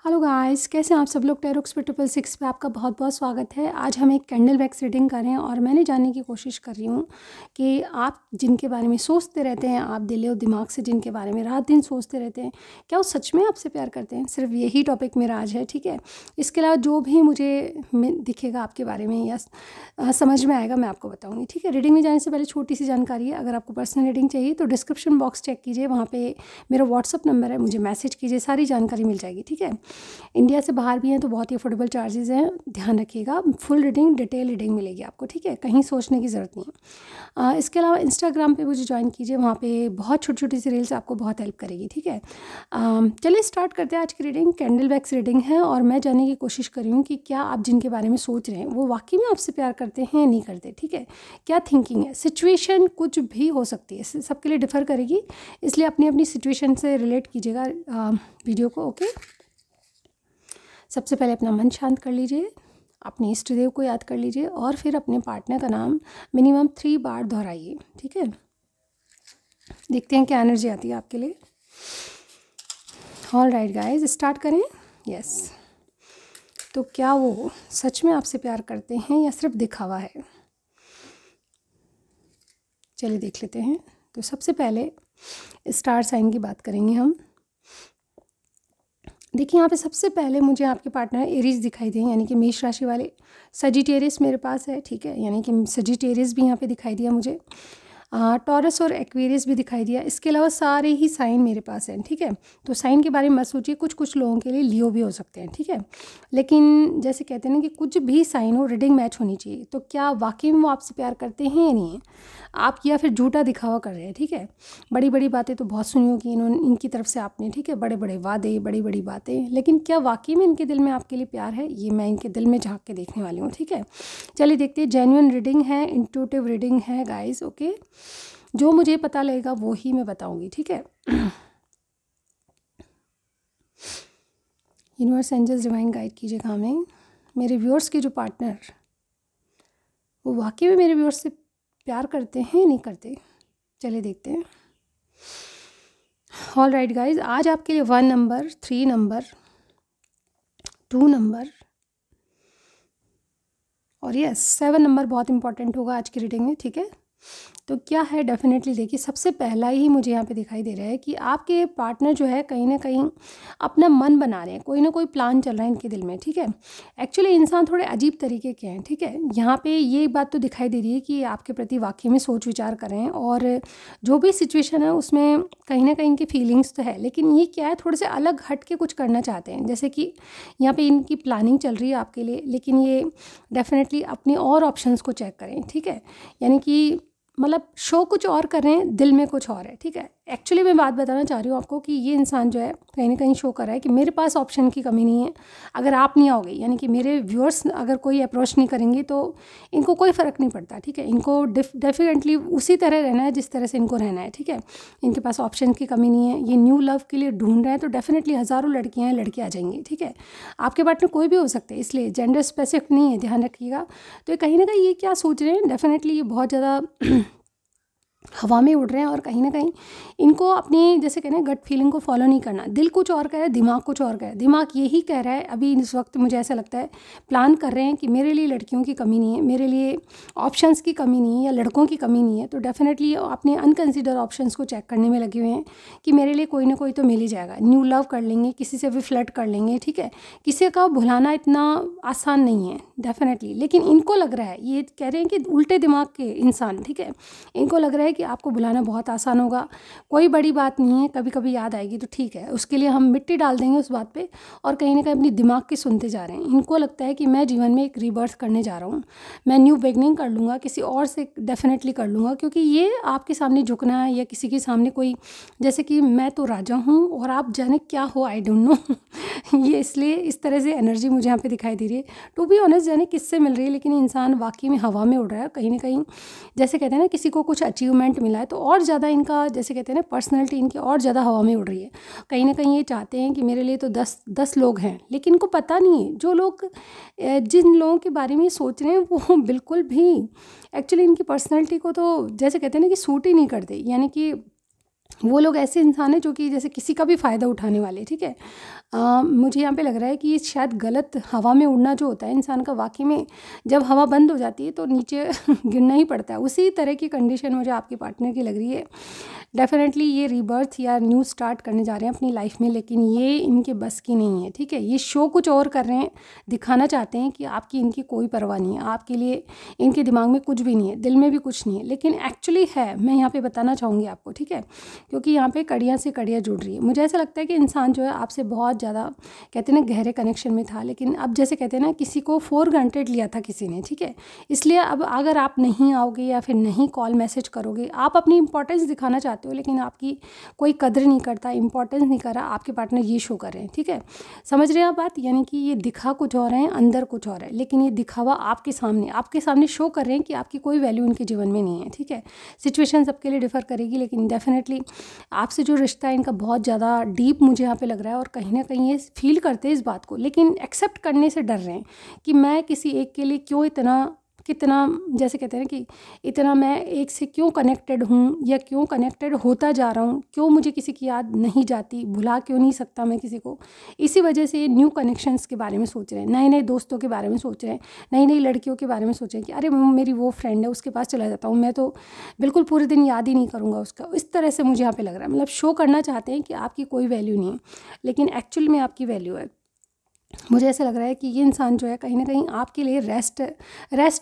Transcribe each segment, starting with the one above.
Hello guys, कैसे हैं आप सब लोग। टेरोक्स पे 666 पे आपका बहुत बहुत स्वागत है। आज हम एक कैंडल वैक्स रीडिंग कर रहे हैं और मैंने जानने की कोशिश कर रही हूँ कि आप जिनके बारे में सोचते रहते हैं, आप दिल और दिमाग से जिनके बारे में रात दिन सोचते रहते हैं, क्या वो सच में आपसे प्यार करते हैं। सिर्फ यही टॉपिक मेरा आज है, ठीक है। इसके अलावा जो भी मुझे दिखेगा आपके बारे में या समझ में आएगा मैं आपको बताऊँगी, ठीक है। रीडिंग में जाने से पहले छोटी सी जानकारी है, अगर आपको पर्सनल रीडिंग चाहिए तो डिस्क्रिप्शन बॉक्स चेक कीजिए, वहाँ पर मेरा व्हाट्सअप नंबर है, मुझे मैसेज कीजिए, सारी जानकारी मिल जाएगी, ठीक है। इंडिया से बाहर भी हैं तो बहुत ही अफोर्डेबल चार्जेस हैं, ध्यान रखिएगा। फुल रीडिंग, डिटेल रीडिंग मिलेगी आपको, ठीक है, कहीं सोचने की ज़रूरत नहीं है। इसके अलावा इंस्टाग्राम पे मुझे ज्वाइन कीजिए, वहाँ पे बहुत छोटी छोटी सी रील्स आपको बहुत हेल्प करेगी, ठीक है। चलिए स्टार्ट करते हैं आज की रीडिंग। कैंडल वैक्स रीडिंग है और मैं जानने की कोशिश कर रही हूँ कि क्या आप जिनके बारे में सोच रहे हैं वो वाकई में आपसे प्यार करते हैं या नहीं करते, ठीक है। क्या थिंकिंग है, सिचुएशन कुछ भी हो सकती है, सबके लिए डिफ़र करेगी, इसलिए अपनी अपनी सिचुएशन से रिलेट कीजिएगा वीडियो को, ओके। सबसे पहले अपना मन शांत कर लीजिए, अपने इष्ट देव को याद कर लीजिए और फिर अपने पार्टनर का नाम मिनिमम 3 बार दोहराइए, ठीक है। देखते हैं क्या एनर्जी आती है आपके लिए। ऑल राइट गाइज, स्टार्ट करें। यस, तो क्या वो सच में आपसे प्यार करते हैं या सिर्फ दिखावा है। चलिए देख लेते हैं। तो सबसे पहले स्टार साइन की बात करेंगे हम। देखिए यहाँ पे सबसे पहले मुझे आपके पार्टनर एरीज दिखाई दें, यानी कि मेष राशि वाले। सजिटेरियस मेरे पास है, ठीक है, यानी कि सजिटेरियस भी यहाँ पे दिखाई दिया मुझे। टॉरस और एक्वेरियस भी दिखाई दिया। इसके अलावा सारे ही साइन मेरे पास हैं, ठीक है। तो साइन के बारे में मत सोचिए, कुछ कुछ लोगों के लिए लियो भी हो सकते हैं, ठीक है। लेकिन जैसे कहते हैं ना कि कुछ भी साइन हो, रीडिंग मैच होनी चाहिए। तो क्या वाकई में वो आपसे प्यार करते हैं या नहीं है आप, या फिर झूठा दिखावा कर रहे हैं, ठीक है। बड़ी बड़ी बातें तो बहुत सुनी होगी इनकी तरफ से आपने, ठीक है, बड़े बड़े वादे, बड़ी बड़ी बातें, लेकिन क्या वाकई में इनके दिल में आपके लिए प्यार है, ये मैं इनके दिल में झांक के देखने वाली हूँ, ठीक है। चलिए देखते हैं। जेन्युइन रीडिंग है, इंट्यूटिव रीडिंग है गाइस, ओके। जो मुझे पता लगेगा वो ही मैं बताऊंगी, ठीक है। यूनिवर्स, एंजल्स, डिवाइन गाइड कीजिएगा हमें। मेरे व्यूअर्स के जो पार्टनर, वो वाकई में मेरे व्यूअर्स से प्यार करते हैं या नहीं करते। चलिए देखते हैं। ऑल राइट गाइज, आज आपके लिए 1 नंबर, 3 नंबर, 2 नंबर और यस 7 नंबर बहुत इंपॉर्टेंट होगा आज की रीडिंग में, ठीक है। तो क्या है, डेफिनेटली देखिए, सबसे पहला ही मुझे यहाँ पे दिखाई दे रहा है कि आपके पार्टनर जो है कहीं ना कहीं अपना मन बना रहे हैं, कोई ना कोई प्लान चल रहा है इनके दिल में, ठीक है। एक्चुअली इंसान थोड़े अजीब तरीके के हैं, ठीक है। यहाँ पे ये बात तो दिखाई दे रही है कि आपके प्रति वाकई में सोच विचार कर रहे हैं और जो भी सिचुएशन है उसमें कहीं ना कहीं इनकी फीलिंग्स तो है, लेकिन ये क्या है, थोड़े से अलग हट के कुछ करना चाहते हैं। जैसे कि यहाँ पर इनकी प्लानिंग चल रही है आपके लिए, लेकिन ये डेफिनेटली अपनी और ऑप्शंस को चेक करें, ठीक है। यानी कि मतलब शो कुछ और कर रहे हैं, दिल में कुछ और है, ठीक है। एक्चुअली मैं बात बताना चाह रही हूँ आपको कि ये इंसान जो है कहीं ना कहीं शो कर रहा है कि मेरे पास ऑप्शन की कमी नहीं है। अगर आप नहीं आओगे, यानी कि मेरे व्यूअर्स अगर कोई अप्रोच नहीं करेंगे तो इनको कोई फ़र्क नहीं पड़ता, ठीक है। इनको डेफिनेटली उसी तरह रहना है जिस तरह से इनको रहना है, ठीक है। इनके पास ऑप्शन की कमी नहीं है। ये न्यू लव के लिए ढूंढ रहे हैं तो डेफिनेटली हज़ारों लड़कियाँ हैं, लड़के आ जाएंगे, ठीक है। आपके पार्टनर कोई भी हो सकते हैं, इसलिए जेंडर स्पेसिफिक नहीं है, ध्यान रखिएगा। तो कहीं ना कहीं ये क्या सोच रहे हैं, डेफिनेटली ये बहुत ज़्यादा हवा में उड़ रहे हैं और कहीं ना कहीं इनको अपनी, जैसे कहते हैं, गट फीलिंग को फॉलो नहीं करना। दिल कुछ और कह रहा है, दिमाग कुछ और कह रहा है। दिमाग यही कह रहा है अभी इस वक्त, मुझे ऐसा लगता है, प्लान कर रहे हैं कि मेरे लिए लड़कियों की कमी नहीं है, मेरे लिए ऑप्शंस की कमी नहीं है या लड़कों की कमी नहीं है। तो डेफिनेटली अपने अनकंसिडर ऑप्शंस को चेक करने में लगे हुए हैं कि मेरे लिए कोई ना कोई तो मिल ही जाएगा। न्यू लव कर लेंगे, किसी से भी फ्लर्ट कर लेंगे, ठीक है। किसी का भुलाना इतना आसान नहीं है डेफिनेटली, लेकिन इनको लग रहा है, ये कह रहे हैं कि उल्टे दिमाग के इंसान, ठीक है, इनको लग रहा है कि आपको बुलाना बहुत आसान होगा, कोई बड़ी बात नहीं है, कभी कभी याद आएगी तो ठीक है, उसके लिए हम मिट्टी डाल देंगे उस बात पे, और कहीं ना कहीं अपनी दिमाग की सुनते जा रहे हैं। इनको लगता है कि मैं जीवन में एक रीबर्थ करने जा रहा हूँ, मैं न्यू बिगनिंग कर लूँगा, किसी और से डेफिनेटली कर लूँगा, क्योंकि ये आपके सामने झुकना है या किसी के सामने कोई, जैसे कि मैं तो राजा हूँ और आप जाने क्या हो, आई डोंट नो। ये इसलिए इस तरह से एनर्जी मुझे यहाँ पे दिखाई दे रही है। टू बी ऑनेस्ट, जाने किससे मिल रही है, लेकिन इंसान वाकई में हवा में उड़ रहा है कहीं ना कहीं। जैसे कहते हैं ना, किसी को कुछ अचीवमेंट मिला है तो और ज़्यादा इनका, जैसे कहते हैं ना, पर्सनैलिटी इनकी और ज़्यादा हवा में उड़ रही है। कहीं ना कहीं ये चाहते हैं कि मेरे लिए तो 10 लोग हैं, लेकिन इनको पता नहीं है, जो लोग जिन लोगों के बारे में सोच रहे हैं वो बिल्कुल भी एक्चुअली इनकी पर्सनैलिटी को तो, जैसे कहते हैं ना, कि सूट ही नहीं करते। यानी कि वो लोग ऐसे इंसान हैं जो कि जैसे किसी का भी फ़ायदा उठाने वाले, ठीक है। मुझे यहाँ पे लग रहा है कि ये शायद गलत हवा में उड़ना जो होता है इंसान का, वाकई में जब हवा बंद हो जाती है तो नीचे गिरना ही पड़ता है। उसी तरह की कंडीशन मुझे आपके पार्टनर की लग रही है। डेफिनेटली ये रीबर्थ या न्यू स्टार्ट करने जा रहे हैं अपनी लाइफ में, लेकिन ये इनके बस की नहीं है, ठीक है। ये शो कुछ और कर रहे हैं, दिखाना चाहते हैं कि आपकी इनकी कोई परवाह नहीं है, आपके लिए इनके दिमाग में कुछ भी नहीं है, दिल में भी कुछ नहीं है, लेकिन एक्चुअली है। मैं यहाँ पे बताना चाहूँगी आपको, ठीक है, क्योंकि यहाँ पे कड़ियाँ से कड़ियाँ जुड़ रही है। मुझे ऐसा लगता है कि इंसान जो है आपसे बहुत ज़्यादा, कहते हैं ना, गहरे कनेक्शन में था, लेकिन अब जैसे कहते हैं ना, किसी को फॉर ग्रांटेड लिया था किसी ने, ठीक है। इसलिए अब अगर आप नहीं आओगे या फिर नहीं कॉल मैसेज करोगे, आप अपनी इंपॉर्टेंस दिखाना चाहते हो लेकिन आपकी कोई कदर नहीं करता, इंपॉर्टेंस नहीं कर रहा, आपके पार्टनर ये शो कर रहे हैं, ठीक है। समझ रहे हैं आप बात? यानी कि ये दिखा कुछ और है, अंदर कुछ और है, लेकिन ये दिखावा आपके सामने शो कर रहे हैं कि आपकी कोई वैल्यू इनके जीवन में नहीं है, ठीक है। सिचुएशन सबके लिए डिफर करेगी, लेकिन डेफिनेटली आपसे जो रिश्ता है इनका बहुत ज़्यादा डीप मुझे यहाँ पे लग रहा है, और कहीं ना कहीं ये फील करते हैं इस बात को, लेकिन एक्सेप्ट करने से डर रहे हैं कि मैं किसी एक के लिए क्यों कितना, जैसे कहते हैं कि इतना मैं एक से क्यों कनेक्टेड हूँ, या क्यों कनेक्टेड होता जा रहा हूँ, क्यों मुझे किसी की याद नहीं जाती, भुला क्यों नहीं सकता मैं किसी को। इसी वजह से न्यू कनेक्शंस के बारे में सोच रहे हैं, नए नए दोस्तों के बारे में सोच रहे हैं, नई नई लड़कियों के बारे में सोच रहे हैं कि अरे मेरी वो फ्रेंड है, उसके पास चला जाता हूँ, मैं तो बिल्कुल पूरे दिन याद ही नहीं करूँगा उसका। इस तरह से मुझे यहाँ पे लग रहा है, मतलब शो करना चाहते हैं कि आपकी कोई वैल्यू नहीं है, लेकिन एक्चुअल में आपकी वैल्यू है। मुझे ऐसा लग रहा है कि ये इंसान जो है कहीं ना कहीं आपके लिए रेस्ट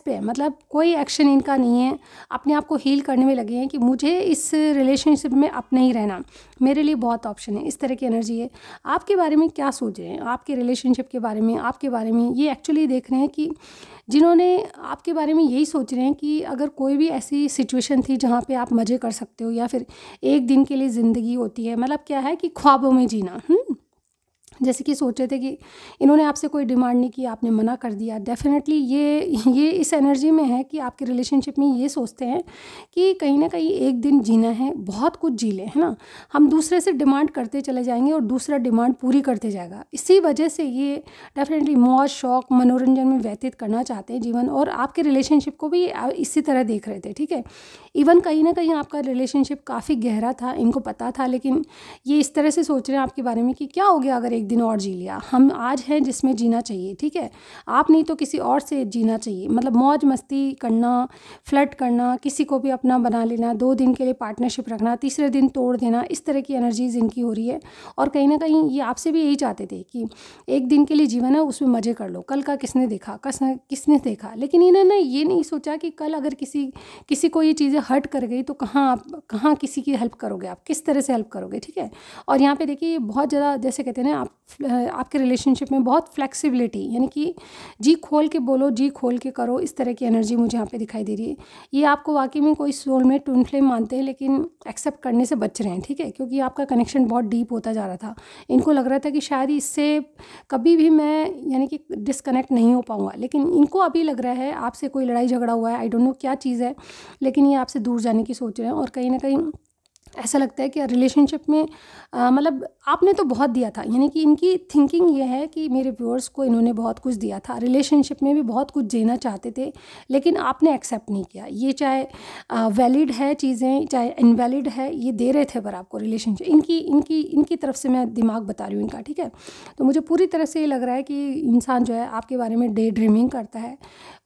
पे है, मतलब कोई एक्शन इनका नहीं है, अपने आप को हील करने में लगे हैं कि मुझे इस रिलेशनशिप में अब नहीं रहना, मेरे लिए बहुत ऑप्शन है। इस तरह की एनर्जी है। आपके बारे में क्या सोच रहे हैं, आपके रिलेशनशिप के बारे में, आपके बारे में ये एक्चुअली देख रहे हैं कि जिन्होंने आपके बारे में यही सोच रहे हैं कि अगर कोई भी ऐसी सिचुएशन थी जहाँ पे आप मज़े कर सकते हो, या फिर एक दिन के लिए ज़िंदगी होती है, मतलब क्या है कि ख्वाबों में जीना, जैसे कि सोच रहे थे कि इन्होंने आपसे कोई डिमांड नहीं की, आपने मना कर दिया। डेफिनेटली ये इस एनर्जी में है कि आपके रिलेशनशिप में ये सोचते हैं कि कहीं ना कहीं एक दिन जीना है, बहुत कुछ जी लें, है ना। हम दूसरे से डिमांड करते चले जाएंगे और दूसरा डिमांड पूरी करते जाएगा। इसी वजह से ये डेफिनेटली मौज शौक मनोरंजन में व्यतीत करना चाहते हैं जीवन, और आपके रिलेशनशिप को भी इसी तरह देख रहे थे, ठीक है। इवन कहीं ना कहीं आपका रिलेशनशिप काफ़ी गहरा था, इनको पता था, लेकिन ये इस तरह से सोच रहे हैं आपके बारे में कि क्या हो गया अगर एक दिन और जी लिया, हम आज हैं जिसमें जीना चाहिए, ठीक है। आप नहीं तो किसी और से जीना चाहिए, मतलब मौज मस्ती करना, फ्लर्ट करना, किसी को भी अपना बना लेना, 2 दिन के लिए पार्टनरशिप रखना, तीसरे दिन तोड़ देना, इस तरह की एनर्जीज इनकी हो रही है। और कहीं ना कहीं ये आपसे भी यही चाहते थे कि एक दिन के लिए जीवन है, उसमें मज़े कर लो, कल का किसने देखा, किसने देखा। लेकिन इन्होंने ये नहीं सोचा कि कल अगर किसी को ये चीज़ें हर्ट कर गई तो कहाँ किसी की हेल्प करोगे, आप किस तरह से हेल्प करोगे, ठीक है। और यहाँ पे देखिए बहुत ज़्यादा, जैसे कहते हैं ना, आपके रिलेशनशिप में बहुत फ्लेक्सिबिलिटी, यानी कि जी खोल के बोलो, जी खोल के करो, इस तरह की एनर्जी मुझे यहाँ पे दिखाई दे रही है। ये आपको वाकई में कोई सोलमेट ट्विन फ्लेम मानते हैं, लेकिन एक्सेप्ट करने से बच रहे हैं, ठीक है, क्योंकि आपका कनेक्शन बहुत डीप होता जा रहा था। इनको लग रहा था कि शायद इससे कभी भी मैं, यानी कि डिस्कनेक्ट नहीं हो पाऊँगा, लेकिन इनको अभी लग रहा है आपसे कोई लड़ाई झगड़ा हुआ है, आई डोंट नो क्या चीज़ है, लेकिन ये आपसे दूर जाने की सोच रहे हैं। और कहीं ना कहीं ऐसा लगता है कि रिलेशनशिप में मतलब आपने तो बहुत दिया था, यानी कि इनकी थिंकिंग ये है कि मेरे व्यूअर्स को इन्होंने बहुत कुछ दिया था, रिलेशनशिप में भी बहुत कुछ देना चाहते थे, लेकिन आपने एक्सेप्ट नहीं किया। ये चाहे वैलिड है चीज़ें, चाहे इनवैलिड है, ये दे रहे थे पर आपको रिलेशनशिप, इनकी तरफ से मैं दिमाग बता रही हूँ इनका, ठीक है। तो मुझे पूरी तरह से ये लग रहा है कि इंसान जो है आपके बारे में डे ड्रीमिंग करता है,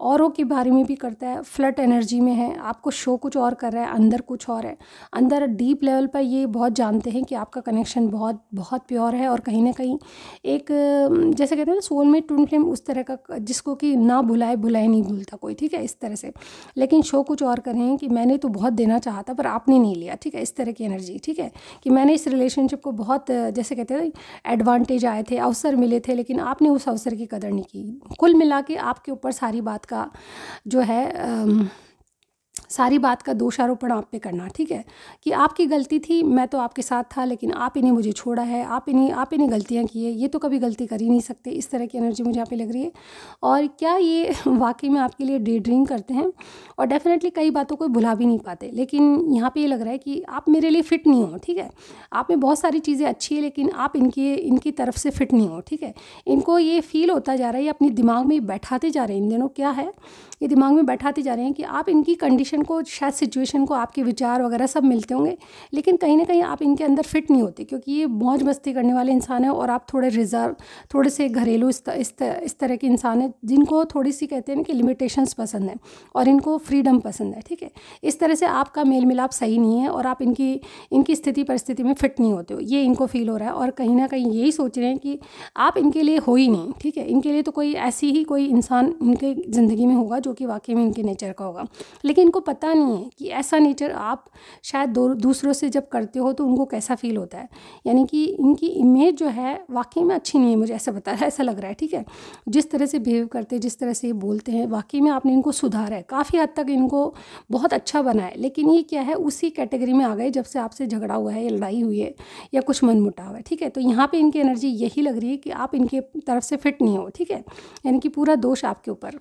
औरों के बारे में भी करता है, फ्लर्ट एनर्जी में है, आपको शो कुछ और कर रहा है, अंदर कुछ और है। अंदर डीप लेवल पर ये बहुत जानते हैं कि आपका कनेक्शन बहुत बहुत प्योर है, और कहीं ना कहीं एक, जैसे कहते हैं ना, सोलमेट ट्विन फ्लेम, उस तरह का, जिसको कि ना भुलाए नहीं भूलता कोई, ठीक है, इस तरह से। लेकिन शो कुछ और कर रहे हैं कि मैंने तो बहुत देना चाहा था पर आपने नहीं लिया, ठीक है, इस तरह की एनर्जी, ठीक है, कि मैंने इस रिलेशनशिप को बहुत, जैसे कहते हैं, एडवांटेज आए थे, अवसर मिले थे, लेकिन आपने उस अवसर की कदर नहीं की। कुल मिला के आपके ऊपर सारी बात का जो है सारी बात का दोषारोपण आप पे करना, ठीक है, कि आपकी गलती थी, मैं तो आपके साथ था, लेकिन आप इन्हें मुझे छोड़ा है, आप इन्हें गलतियां की है, ये तो कभी गलती कर ही नहीं सकते। इस तरह की एनर्जी मुझे यहाँ पे लग रही है। और क्या ये वाकई में आपके लिए डे ड्रीम करते हैं, और डेफिनेटली कई बातों को भुला भी नहीं पाते, लेकिन यहाँ पे ये लग रहा है कि आप मेरे लिए फ़िट नहीं हो, ठीक है। आप में बहुत सारी चीज़ें अच्छी है, लेकिन आप इनकी तरफ से फ़िट नहीं हो, ठीक है। इनको ये फील होता जा रहा है, ये अपने दिमाग में बैठाते जा रहे हैं, इन दिनों क्या है, ये दिमाग में बैठाते जा रहे हैं कि आप इनकी कंडीशन इनको शायद सिचुएशन को आपके विचार वगैरह सब मिलते होंगे, लेकिन कहीं ना कहीं आप इनके अंदर फिट नहीं होते, क्योंकि ये मौज मस्ती करने वाले इंसान हैं और आप थोड़े रिजर्व, थोड़े से घरेलू इस तरह के इंसान हैं जिनको थोड़ी सी कहते हैं ना कि लिमिटेशंस पसंद है और इनको फ्रीडम पसंद है, ठीक है। इस तरह से आपका मेल मिलाप सही नहीं है और आप इनकी स्थिति परिस्थिति में फिट नहीं होते हो, ये इनको फील हो रहा है। और कहीं ना कहीं यही सोच रहे हैं कि आप इनके लिए हो ही नहीं, ठीक है। इनके लिए तो कोई ऐसी ही कोई इंसान इनके ज़िंदगी में होगा जो कि वाकई में इनके नेचर का होगा, लेकिन इनको पता नहीं है कि ऐसा नेचर आप शायद दूसरों से जब करते हो तो उनको कैसा फील होता है। यानी कि इनकी इमेज जो है वाकई में अच्छी नहीं है, मुझे ऐसा बता रहा है, ऐसा लग रहा है, ठीक है। जिस तरह से बिहेव करते हैं, जिस तरह से ये बोलते हैं, वाकई में आपने इनको सुधारा है, काफ़ी हद तक इनको बहुत अच्छा बना है। लेकिन ये क्या है, उसी कैटेगरी में आ गए जब से आपसे झगड़ा हुआ है या लड़ाई हुई है या कुछ मनमुटाव है, ठीक है। तो यहाँ पे इनकी एनर्जी यही लग रही है कि आप इनके तरफ से फिट नहीं हो, ठीक है। यानी कि पूरा दोष आपके ऊपर,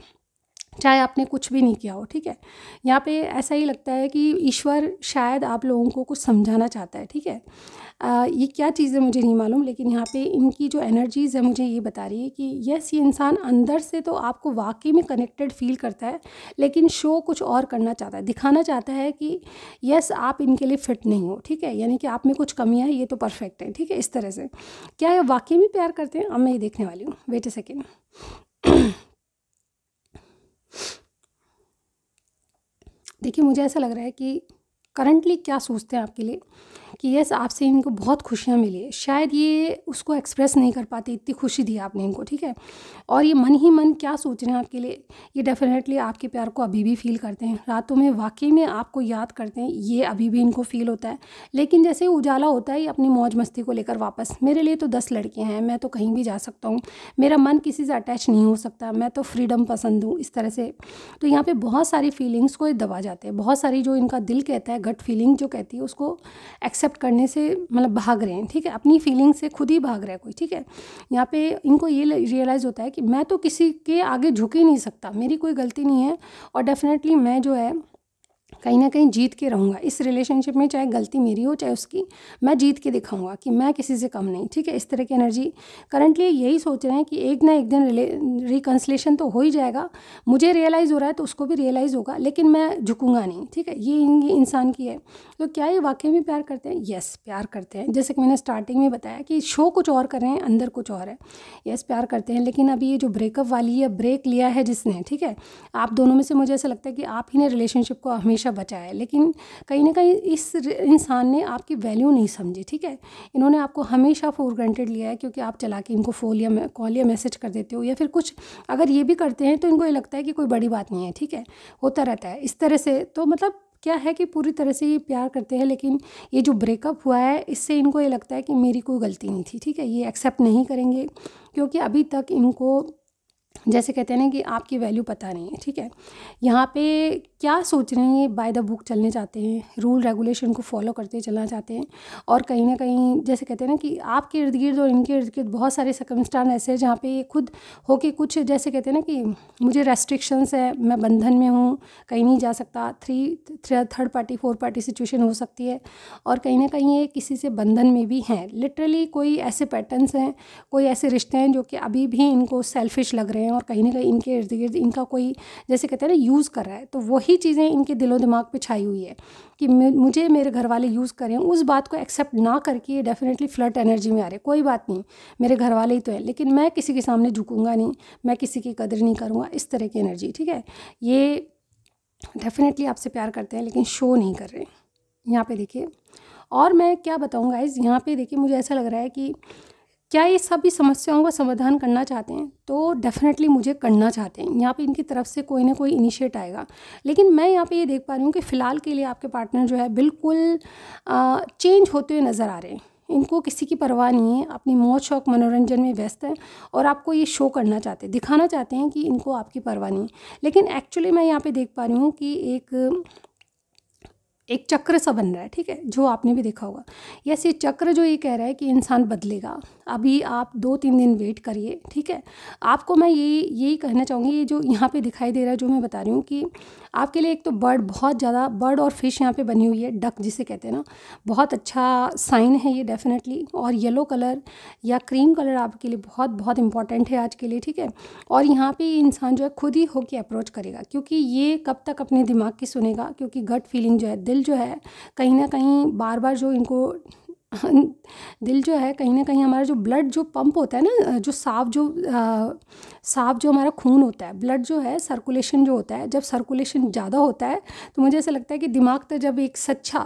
चाहे आपने कुछ भी नहीं किया हो, ठीक है। यहाँ पे ऐसा ही लगता है कि ईश्वर शायद आप लोगों को कुछ समझाना चाहता है, ठीक है। ये क्या चीज़ है मुझे नहीं मालूम, लेकिन यहाँ पे इनकी जो एनर्जीज़ है मुझे ये बता रही है कि यस, ये इंसान अंदर से तो आपको वाकई में कनेक्टेड फील करता है, लेकिन शो कुछ और करना चाहता है, दिखाना चाहता है कि यस आप इनके लिए फिट नहीं हो, ठीक है। यानी कि आप में कुछ कमियाँ हैं, ये तो परफेक्ट है, ठीक है। इस तरह से क्या है, वाकई में प्यार करते हैं? अब मैं ये देखने वाली हूँ, वेट अ सेकेंड। देखिए, मुझे ऐसा लग रहा है कि करंटली क्या सोचते हैं आपके लिए कि यस आपसे इनको बहुत खुशियाँ मिली है, शायद ये उसको एक्सप्रेस नहीं कर पाते, इतनी खुशी दी आपने इनको, ठीक है। और ये मन ही मन क्या सोच रहे हैं आपके लिए, ये डेफिनेटली आपके प्यार को अभी भी फील करते हैं, रातों में वाकई में आपको याद करते हैं, ये अभी भी इनको फील होता है। लेकिन जैसे उजाला होता है ये अपनी मौज मस्ती को लेकर वापस, मेरे लिए तो 10 लड़कियाँ हैं, मैं तो कहीं भी जा सकता हूँ, मेरा मन किसी से अटैच नहीं हो सकता, मैं तो फ्रीडम पसंद हूँ, इस तरह से। तो यहाँ पे बहुत सारी फीलिंग्स को दबा जाते हैं, बहुत सारी जो इनका दिल कहता है, गट फीलिंग जो कहती है, उसको एक्सेप्ट करने से मतलब भाग रहे हैं, ठीक है। अपनी फीलिंग से खुद ही भाग रहा है कोई, ठीक है। यहाँ पे इनको ये रियलाइज़ होता है कि मैं तो किसी के आगे झुक ही नहीं सकता, मेरी कोई गलती नहीं है और डेफिनेटली मैं जो है कहीं ना कहीं जीत के रहूँगा इस रिलेशनशिप में, चाहे गलती मेरी हो चाहे उसकी, मैं जीत के दिखाऊंगा कि मैं किसी से कम नहीं, ठीक है। इस तरह की एनर्जी करंटली यही सोच रहे हैं कि एक ना एक दिन रिकन्सिलेशन तो हो ही जाएगा, मुझे रियलाइज़ हो रहा है तो उसको भी रियलाइज़ होगा, लेकिन मैं झुकूंगा नहीं, ठीक है। ये इंसान की है। तो क्या ये वाकई में प्यार करते हैं? यस, प्यार करते हैं। जैसे कि मैंने स्टार्टिंग में बताया कि शो कुछ और कर रहे हैं, अंदर कुछ और है। यस, प्यार करते हैं, लेकिन अभी ये जो ब्रेकअप वाली है, ब्रेक लिया है जिसने, ठीक है, आप दोनों में से मुझे ऐसा लगता है कि आप ही ने रिलेशनशिप को हमेशा बचाया है, लेकिन कहीं ना कहीं इस इंसान ने आपकी वैल्यू नहीं समझी, ठीक है। इन्होंने आपको हमेशा फॉर ग्रांटेड लिया है, क्योंकि आप चला के इनको कॉल या मैसेज कर देते हो, या फिर कुछ अगर ये भी करते हैं तो इनको ये लगता है कि कोई बड़ी बात नहीं है, ठीक है, होता रहता है इस तरह से। तो मतलब क्या है कि पूरी तरह से ये प्यार करते हैं, लेकिन ये जो ब्रेकअप हुआ है इससे इनको ये लगता है कि मेरी कोई गलती नहीं थी, ठीक है। ये एक्सेप्ट नहीं करेंगे क्योंकि अभी तक इनको जैसे कहते हैं ना कि आपकी वैल्यू पता नहीं है, ठीक है। यहाँ पे क्या सोच रहे हैं, ये बाय द बुक चलने चाहते हैं, रूल रेगुलेशन को फॉलो करते चलना चाहते हैं, और कहीं ना कहीं जैसे कहते हैं ना कि आपके इर्द गिर्द और इनके इर्द गिर्द बहुत सारे सर्कमस्टांस ऐसे हैं जहाँ पे ये खुद होके कुछ जैसे कहते हैं ना कि मुझे रेस्ट्रिक्शंस है, मैं बंधन में हूँ, कहीं नहीं जा सकता, थर्ड पार्टी 4 पार्टी सिचुएशन हो सकती है, और कहीं ना कहीं ये किसी से बंधन में भी हैं। लिटरली कोई ऐसे पैटर्न्स हैं, कोई ऐसे रिश्ते हैं जो कि अभी भी इनको सेल्फिश लग रहे हैं, और कहीं ना कहीं इनके इर्द गिर्द इनका कोई जैसे कहते हैं ना यूज़ कर रहा है। तो वही चीज़ें इनके दिलो दिमाग पे छाई हुई है कि मुझे मेरे घर वाले यूज़ करें, उस बात को एक्सेप्ट ना करके ये डेफिनेटली फ्लर्ट एनर्जी में आ रहे। कोई बात नहीं, मेरे घर वाले ही तो हैं, लेकिन मैं किसी के सामने झुकूंगा नहीं, मैं किसी की कदर नहीं करूँगा, इस तरह की एनर्जी, ठीक है। ये डेफिनेटली आपसे प्यार करते हैं, लेकिन शो नहीं कर रहे यहाँ पे, देखिए। और मैं क्या बताऊँ गाइज़, यहाँ पे देखिए मुझे ऐसा लग रहा है कि क्या ये सभी समस्याओं का समाधान करना चाहते हैं? तो डेफिनेटली मुझे करना चाहते हैं। यहाँ पे इनकी तरफ से कोई ना कोई इनिशिएट आएगा, लेकिन मैं यहाँ पे ये देख पा रही हूँ कि फ़िलहाल के लिए आपके पार्टनर जो है बिल्कुल चेंज होते हुए नज़र आ रहे हैं। इनको किसी की परवाह नहीं है, अपनी मौज शौक मनोरंजन में व्यस्त हैं, और आपको ये शो करना चाहते हैं, दिखाना चाहते हैं कि इनको आपकी परवाह नहीं। लेकिन एक्चुअली मैं यहाँ पे देख पा रही हूँ कि एक चक्र सा बन रहा है, ठीक है, जो आपने भी देखा होगा। यस, ये चक्र जो ये कह रहा है कि इंसान बदलेगा, अभी आप 2-3 दिन वेट करिए, ठीक है। आपको मैं यही कहना चाहूँगी, ये जो यहाँ पे दिखाई दे रहा है, जो मैं बता रही हूँ कि आपके लिए एक तो बर्ड, बहुत ज़्यादा बर्ड और फिश यहाँ पे बनी हुई है, डक जिसे कहते हैं ना, बहुत अच्छा साइन है ये डेफिनेटली। और येलो कलर या क्रीम कलर आपके लिए बहुत बहुत इंपॉर्टेंट है आज के लिए, ठीक है। और यहाँ पे ये इंसान जो है खुद ही होके अप्रोच करेगा, क्योंकि ये कब तक अपने दिमाग की सुनेगा, क्योंकि गट फीलिंग जो है, दिल जो है कहीं ना कहीं बार बार जो इनको दिल जो है कहीं ना कहीं हमारा जो ब्लड जो पंप होता है ना, जो साफ जो हमारा खून होता है, ब्लड जो है सर्कुलेशन जो होता है, जब सर्कुलेशन ज़्यादा होता है तो मुझे ऐसा लगता है कि दिमाग तक जब एक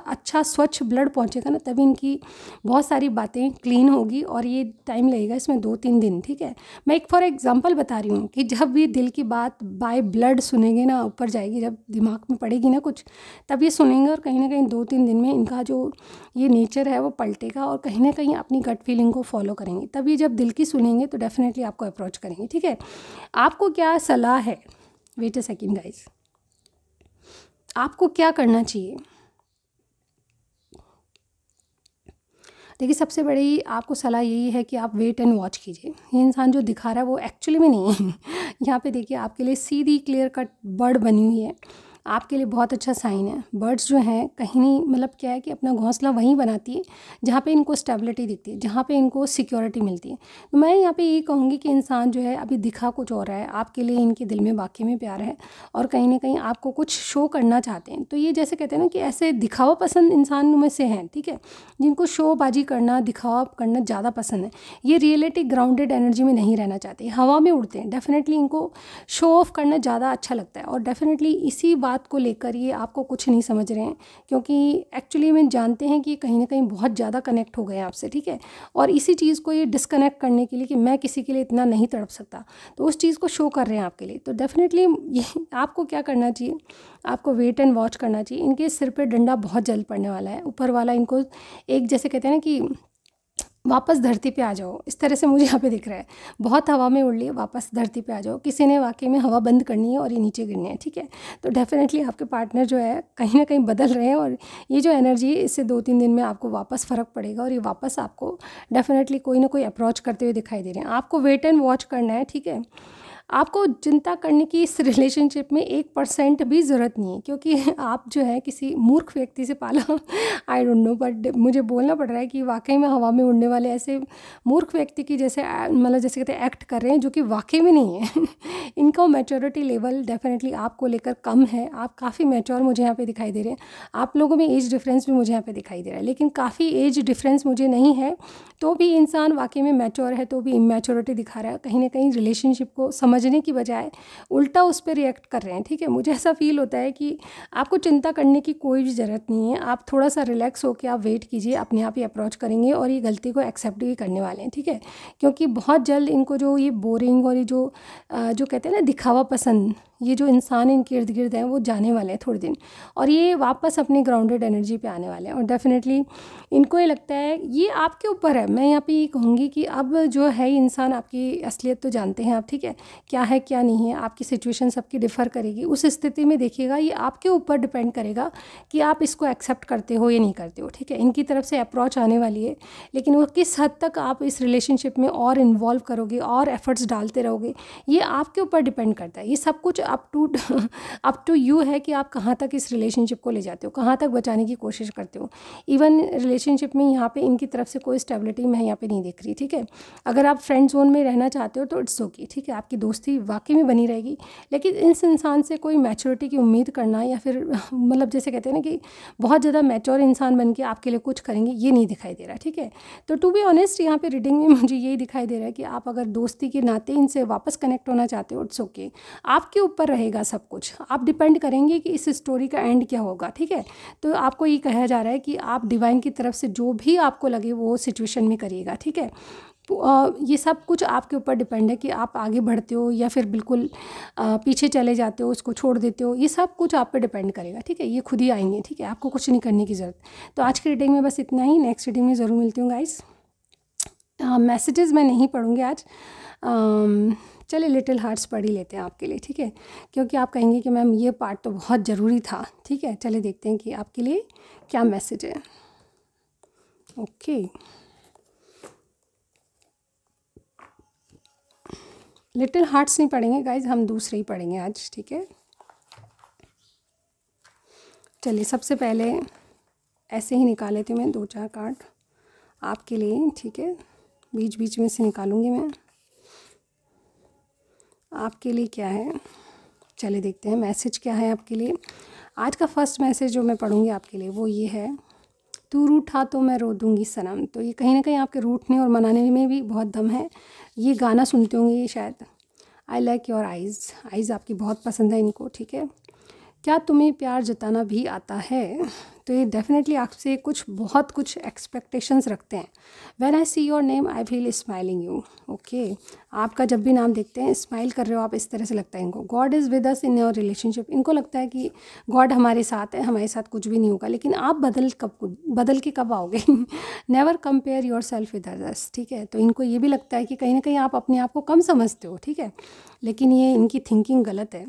अच्छा स्वच्छ ब्लड पहुंचेगा ना, तभी इनकी बहुत सारी बातें क्लीन होगी। और ये टाइम लगेगा इसमें 2-3 दिन, ठीक है। मैं एक फॉर एग्जांपल बता रही हूँ कि जब भी दिल की बात बाय ब्लड सुनेंगे ना, ऊपर जाएगी, जब दिमाग में पड़ेगी ना कुछ, तब ये सुनेंगे और कहीं ना कहीं 2-3 दिन में इनका जो ये नेचर है वो पलटेगा और कहीं ना कहीं अपनी गट फीलिंग को फॉलो करेंगे। तभी जब दिल की सुनेंगे तो डेफिनेटली आपको अप्रोच करेंगे, ठीक है। आपको क्या सलाह है, वेट अ सेकेंड गाइस, आपको क्या करना चाहिए। देखिए, सबसे बड़ी आपको सलाह यही है कि आप वेट एंड वॉच कीजिए। ये इंसान जो दिखा रहा है वो एक्चुअली में नहीं है। यहाँ पे देखिए आपके लिए सीधी क्लियर कट बर्ड बनी हुई है, आपके लिए बहुत अच्छा साइन है। बर्ड्स जो हैं कहीं नहीं, मतलब क्या है कि अपना घोंसला वहीं बनाती है जहाँ पे इनको स्टेबिलिटी दिखती है, जहाँ पे इनको सिक्योरिटी मिलती है। तो मैं यहाँ पे यही कहूँगी कि इंसान जो है अभी दिखा कुछ और रहा है, आपके लिए इनके दिल में वाकई में प्यार है और कहीं ना कहीं आपको कुछ शो करना चाहते हैं। तो ये जैसे कहते हैं ना कि ऐसे दिखावा पसंद इंसान में से हैं, ठीक है, जिनको शोबाजी करना, दिखावा करना ज़्यादा पसंद है। ये रियलिटी ग्राउंडेड एनर्जी में नहीं रहना चाहते, हवा में उड़ते हैं। डेफिनेटली इनको शो ऑफ करना ज़्यादा अच्छा लगता है और डेफिनेटली इसी बात को लेकर ये आपको कुछ नहीं समझ रहे हैं, क्योंकि एक्चुअली में जानते हैं कि कहीं ना कहीं बहुत ज़्यादा कनेक्ट हो गए हैं आपसे, ठीक है। और इसी चीज़ को ये डिस्कनेक्ट करने के लिए कि मैं किसी के लिए इतना नहीं तड़प सकता, तो उस चीज़ को शो कर रहे हैं आपके लिए। तो डेफिनेटली ये आपको क्या करना चाहिए, आपको वेट एंड वॉच करना चाहिए। इनके सिर पे डंडा बहुत जल्द पड़ने वाला है, ऊपर वाला इनको एक जैसे कहते हैं ना कि वापस धरती पे आ जाओ, इस तरह से मुझे यहाँ पे दिख रहा है। बहुत हवा में उड़ लिए, वापस धरती पे आ जाओ। किसी ने वाकई में हवा बंद करनी है और ये नीचे गिरने हैं, ठीक है। तो डेफिनेटली आपके पार्टनर जो है कहीं ना कहीं बदल रहे हैं और ये जो एनर्जी है इससे 2-3 दिन में आपको वापस फ़र्क पड़ेगा और ये वापस आपको डेफिनेटली कोई ना कोई अप्रोच करते हुए दिखाई दे रहे हैं। आपको वेट एंड वॉच करना है, ठीक है। आपको चिंता करने की इस रिलेशनशिप में 1% भी ज़रूरत नहीं है, क्योंकि आप जो है किसी मूर्ख व्यक्ति से पाला। आई डोंट नो, बट मुझे बोलना पड़ रहा है कि वाकई में हवा में उड़ने वाले ऐसे मूर्ख व्यक्ति की जैसे मतलब जैसे कहते हैं एक्ट कर रहे हैं, जो कि वाकई में नहीं है। इनका मैच्योरिटी लेवल डेफिनेटली आपको लेकर कम है। आप काफ़ी मैच्योर मुझे यहाँ पे दिखाई दे रहे हैं। आप लोगों में एज डिफरेंस भी मुझे यहाँ पे दिखाई दे रहा है, लेकिन काफ़ी एज डिफरेंस मुझे नहीं है, तो भी इंसान वाकई में मैच्योर है तो भी इमेच्योरिटी दिखा रहा है। कहीं ना कहीं रिलेशनशिप को समझने की बजाय उल्टा उस पर रिएक्ट कर रहे हैं, ठीक है। मुझे ऐसा फील होता है कि आपको चिंता करने की कोई भी ज़रूरत नहीं है। आप थोड़ा सा रिलैक्स होकर आप वेट कीजिए, अपने आप ही अप्रोच करेंगे और ये गलती को एक्सेप्ट भी करने वाले हैं, ठीक है। क्योंकि बहुत जल्द इनको जो ये बोरिंग और ये जो कहते हैं ना दिखावा पसंद, ये जो इंसान इनके इर्द गिर्द हैं वो जाने वाले हैं थोड़े दिन, और ये वापस अपनी ग्राउंडेड एनर्जी पे आने वाले हैं। और डेफिनेटली इनको ये लगता है, ये आपके ऊपर है। मैं यहाँ पे ये कहूँगी कि अब जो है इंसान आपकी असलियत तो जानते हैं आप, ठीक है, क्या है क्या नहीं है। आपकी सिचुएशन सबकी डिफ़र करेगी, उस स्थिति में देखिएगा ये आपके ऊपर डिपेंड करेगा कि आप इसको एक्सेप्ट करते हो या नहीं करते हो, ठीक है। इनकी तरफ से अप्रोच आने वाली है, लेकिन वो किस हद तक आप इस रिलेशनशिप में और इन्वॉल्व करोगे और एफर्ट्स डालते रहोगे, ये आपके ऊपर डिपेंड करता है। ये सब कुछ अप टू यू है कि आप कहाँ तक इस रिलेशनशिप को ले जाते हो, कहाँ तक बचाने की कोशिश करते हो। इवन रिलेशनशिप में यहाँ पे इनकी तरफ से कोई स्टेबिलिटी मैं यहाँ पे नहीं देख रही, ठीक है। अगर आप फ्रेंड जोन में रहना चाहते हो तो इट्स ओके, ठीक है, आपकी दोस्ती वाकई में बनी रहेगी, लेकिन इस इंसान से कोई मैच्योरिटी की उम्मीद करना या फिर मतलब जैसे कहते हैं ना कि बहुत ज़्यादा मैच्योर इंसान बन के आपके लिए कुछ करेंगे, ये नहीं दिखाई दे रहा, ठीक है। तो टू बी ऑनेस्ट यहाँ पे रीडिंग में मुझे यही दिखाई दे रहा है कि आप अगर दोस्ती के नाते इनसे वापस कनेक्ट होना चाहते हो, इट्स ओके, आपके ऊपर रहेगा सब कुछ। आप डिपेंड करेंगे कि इस स्टोरी का एंड क्या होगा, ठीक है। तो आपको ये कहा जा रहा है कि आप डिवाइन की तरफ से जो भी आपको लगे वो सिचुएशन में करिएगा, ठीक है। ये सब कुछ आपके ऊपर डिपेंड है कि आप आगे बढ़ते हो या फिर बिल्कुल पीछे चले जाते हो, उसको छोड़ देते हो। ये सब कुछ आप पे डिपेंड करेगा, ठीक है। ये खुद ही आएंगे, ठीक है, आपको कुछ नहीं करने की ज़रूरत। तो आज की रीडिंग में बस इतना ही। नेक्स्ट रीडिंग में ज़रूर मिलती हूँ गाइस। मैसेजेस मैं नहीं पढ़ूँगी आज। चलिए लिटिल हार्ट्स पढ़ ही लेते हैं आपके लिए, ठीक है, क्योंकि आप कहेंगे कि मैम ये पार्ट तो बहुत ज़रूरी था, ठीक है। चलिए देखते हैं कि आपके लिए क्या मैसेज है। ओके, लिटिल हार्ट्स नहीं पढ़ेंगे गाइज, हम दूसरे ही पढ़ेंगे आज, ठीक है। चलिए सबसे पहले ऐसे ही निकाल लेती हूँ मैं 2-4 कार्ड आपके लिए, ठीक है। बीच बीच में से निकालूंगी मैं आपके लिए क्या है। चलिए देखते हैं मैसेज क्या है आपके लिए। आज का फर्स्ट मैसेज जो मैं पढ़ूंगी आपके लिए वो ये है, तू रूठा तो मैं रो दूंगी सनम। तो ये कहीं ना कहीं आपके रूठने और मनाने में भी बहुत दम है। ये गाना सुनते होंगे ये शायद, I like your eyes, eyes आपकी बहुत पसंद है इनको, ठीक है। क्या तुम्हें प्यार जताना भी आता है? तो ये डेफिनेटली आपसे बहुत कुछ एक्सपेक्टेशंस रखते हैं। When I see your name I feel smiling you, okay. आपका जब भी नाम देखते हैं स्माइल कर रहे हो आप, इस तरह से लगता है इनको। God is with us in your relationship, इनको लगता है कि गॉड हमारे साथ है, हमारे साथ कुछ भी नहीं होगा, लेकिन आप बदल के कब आओगे? Never compare your self with others, ठीक है। तो इनको ये भी लगता है कि कहीं ना कहीं आप अपने आप को कम समझते हो, ठीक है, लेकिन ये इनकी थिंकिंग गलत है।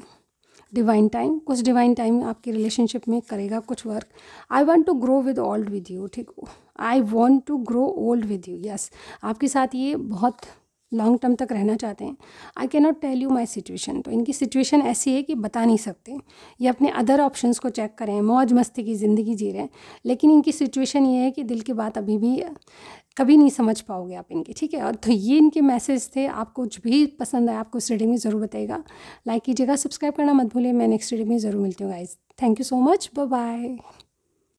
डिवाइन टाइम, कुछ डिवाइन टाइम आपकी रिलेशनशिप में करेगा कुछ work. I want to grow with old with you, ठीक, I want to grow old with you, yes. आपके साथ ये बहुत लॉन्ग टर्म तक रहना चाहते हैं। I can not tell you my situation, तो इनकी सिचुएशन ऐसी है कि बता नहीं सकते। ये अपने अदर ऑप्शंस को चेक करें, मौज मस्ती की ज़िंदगी जी रहे हैं, लेकिन इनकी सिचुएशन ये है कि दिल की बात अभी भी कभी नहीं समझ पाओगे आप इनकी, ठीक है। और तो ये इनके मैसेज थे। आपको कुछ भी पसंद आया आपको इस रीडिंग में ज़रूर बताइएगा, लाइक कीजिएगा, सब्सक्राइब करना मत भूलिए। मैं नेक्स्ट रीडिंग में ज़रूर मिलती हूँ guys. Thank you so much, bye bye.